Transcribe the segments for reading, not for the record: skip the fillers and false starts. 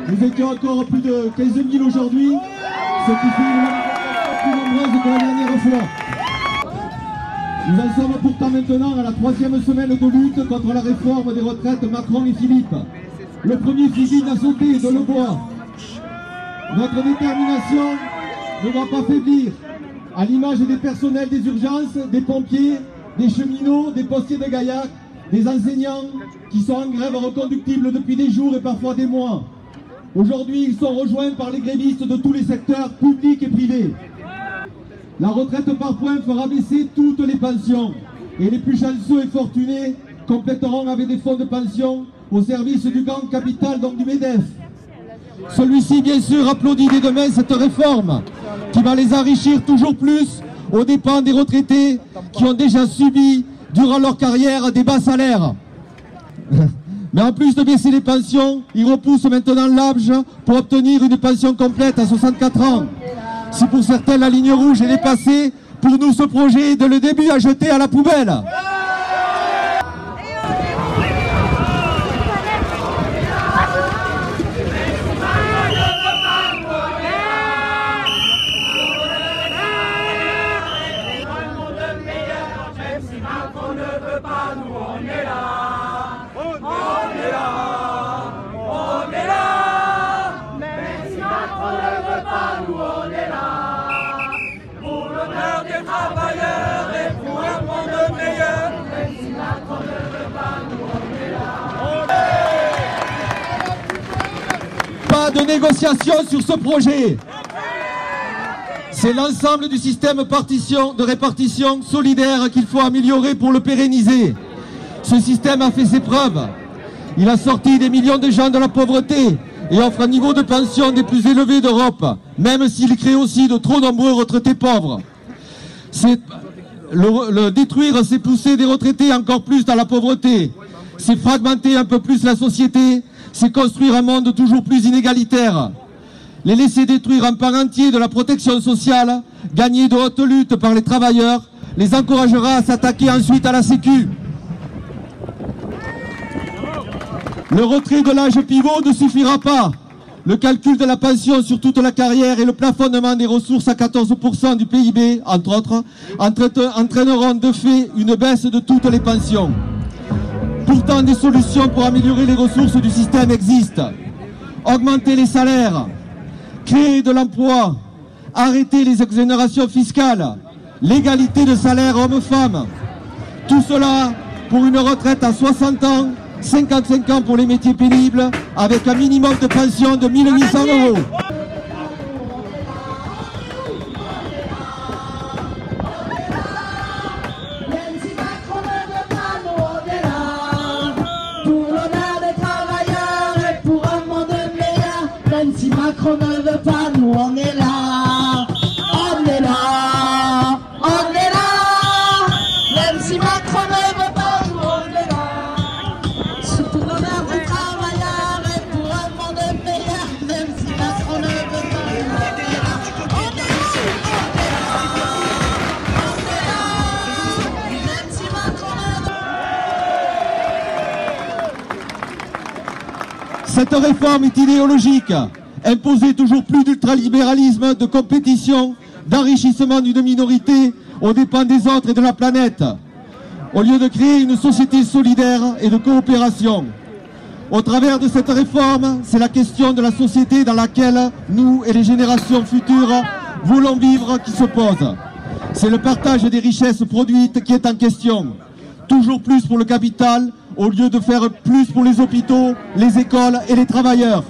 Nous étions encore plus de 15 000 aujourd'hui, ce qui fait une manifestation plus nombreuse que la dernière fois. Nous en sommes pourtant maintenant à la 3e semaine de lutte contre la réforme des retraites Macron et Philippe. Le premier fusil n'a sauté de le bois. Notre détermination ne va pas faiblir, à l'image des personnels des urgences, des pompiers, des cheminots, des postiers de Gaillac, des enseignants qui sont en grève reconductible depuis des jours et parfois des mois. Aujourd'hui, ils sont rejoints par les grévistes de tous les secteurs publics et privés. La retraite par points fera baisser toutes les pensions et les plus chanceux et fortunés compléteront avec des fonds de pension au service du grand capital, donc du MEDEF. Celui-ci, bien sûr, applaudit dès demain cette réforme qui va les enrichir toujours plus aux dépens des retraités qui ont déjà subi, durant leur carrière, des bas salaires. Mais en plus de baisser les pensions, ils repoussent maintenant l'âge pour obtenir une pension complète à 64 ans. Si pour certains la ligne rouge est dépassée, pour nous ce projet est de le début à jeter à la poubelle. Pas de négociation sur ce projet. C'est l'ensemble du système de répartition solidaire qu'il faut améliorer pour le pérenniser. Ce système a fait ses preuves. Il a sorti des millions de gens de la pauvreté et offre un niveau de pension des plus élevés d'Europe, même s'il crée aussi de trop nombreux retraités pauvres. Le détruire, c'est pousser des retraités encore plus dans la pauvreté. C'est fragmenter un peu plus la société, c'est construire un monde toujours plus inégalitaire. Les laisser détruire un pan entier de la protection sociale, gagner de hautes luttes par les travailleurs, les encouragera à s'attaquer ensuite à la Sécu. Le retrait de l'âge pivot ne suffira pas. Le calcul de la pension sur toute la carrière et le plafonnement des ressources à 14% du PIB, entre autres, entraîneront de fait une baisse de toutes les pensions. Pourtant, des solutions pour améliorer les ressources du système existent. Augmenter les salaires, créer de l'emploi, arrêter les exonérations fiscales, l'égalité de salaire homme-femme. Tout cela pour une retraite à 60 ans, 55 ans pour les métiers pénibles, avec un minimum de pension de 1 800 €. Si Macron ne veut pas, nous on est là, on est là, on est là. Même si Macron ne veut pas, nous on est là. C'est pour l'honneur des travailleurs et pour un monde meilleur. Même si Macron ne veut pas, nous on est là. On est là, même si Macron ne veut pas. Cette réforme est idéologique. Imposer toujours plus d'ultralibéralisme, de compétition, d'enrichissement d'une minorité aux dépens des autres et de la planète, au lieu de créer une société solidaire et de coopération. Au travers de cette réforme, c'est la question de la société dans laquelle nous et les générations futures voulons vivre qui se pose. C'est le partage des richesses produites qui est en question. Toujours plus pour le capital, au lieu de faire plus pour les hôpitaux, les écoles et les travailleurs.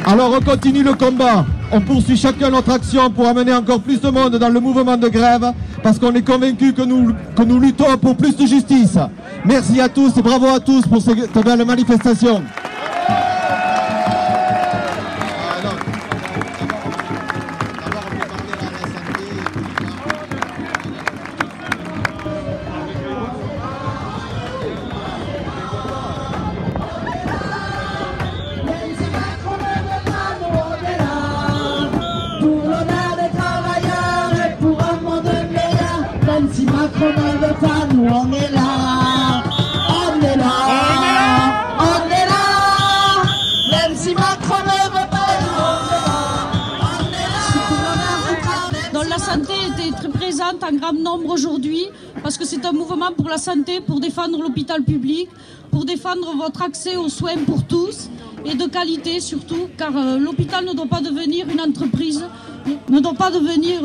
Alors on continue le combat, on poursuit chacun notre action pour amener encore plus de monde dans le mouvement de grève, parce qu'on est convaincus que nous luttons pour plus de justice. Merci à tous et bravo à tous pour cette belle manifestation. Si Macron ne veut pas, nous on est là, on est là. en grand nombre aujourd'hui parce que c'est un mouvement pour la santé, pour défendre l'hôpital public, pour défendre votre accès aux soins pour tous et de qualité surtout, car l'hôpital ne doit pas devenir une entreprise, ne doit pas devenir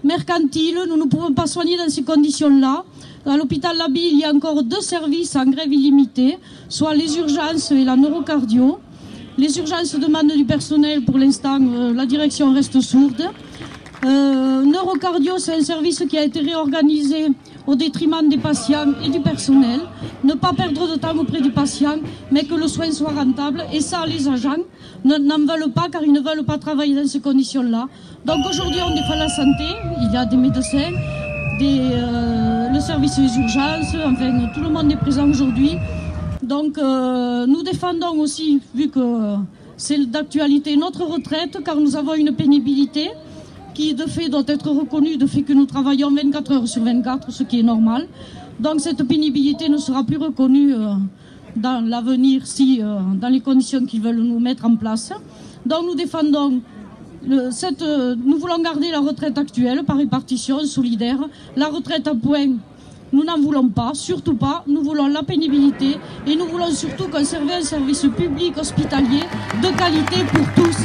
mercantile. Nous ne pouvons pas soigner dans ces conditions-là. À l'hôpital Labille, il y a encore 2 services en grève illimitée, soit les urgences et la neurocardio. Les urgences demandent du personnel, pour l'instant, la direction reste sourde. Neurocardio, c'est un service qui a été réorganisé au détriment des patients et du personnel. Ne pas perdre de temps auprès du patient, mais que le soin soit rentable. Et ça, les agents n'en veulent pas, car ils ne veulent pas travailler dans ces conditions-là. Donc aujourd'hui, on défend la santé. Il y a des médecins, le service des urgences, enfin, tout le monde est présent aujourd'hui. Donc nous défendons aussi, vu que c'est d'actualité, notre retraite, car nous avons une pénibilité qui de fait doit être reconnue, de fait que nous travaillons 24 heures sur 24, ce qui est normal. Donc cette pénibilité ne sera plus reconnue dans l'avenir, dans les conditions qu'ils veulent nous mettre en place. Donc nous défendons, nous voulons garder la retraite actuelle par répartition solidaire. La retraite à points, nous n'en voulons pas, surtout pas. Nous voulons la pénibilité et nous voulons surtout conserver un service public hospitalier de qualité pour tous.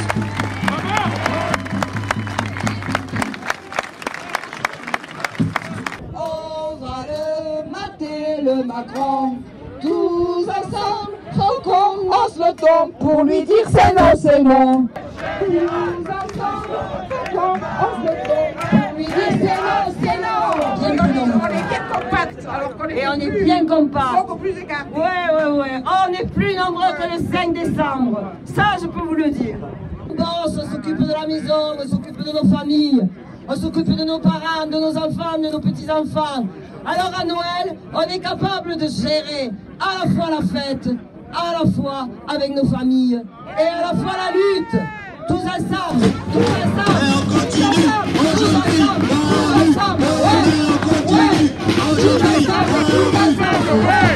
Le Macron, tous ensemble, faut qu'on lance le ton pour lui dire c'est non, c'est non. Tous ensemble, faut qu'on lance le ton pour lui dire c'est non, c'est non. On est bien compacts, alors qu'on est et on est bien compacts. Beaucoup plus écartés. Ouais. On est plus nombreux que le 5 décembre. Ça, je peux vous le dire. On s'occupe de la maison, on s'occupe de nos familles, on s'occupe de nos parents, de nos enfants, de nos petits-enfants. Alors à Noël, on est capable de gérer à la fois la fête, à la fois avec nos familles et à la fois la lutte. Tous ensemble, tous ensemble. Et on continue aujourd'hui. Tous ensemble, ouais. Tous ensemble, ouais.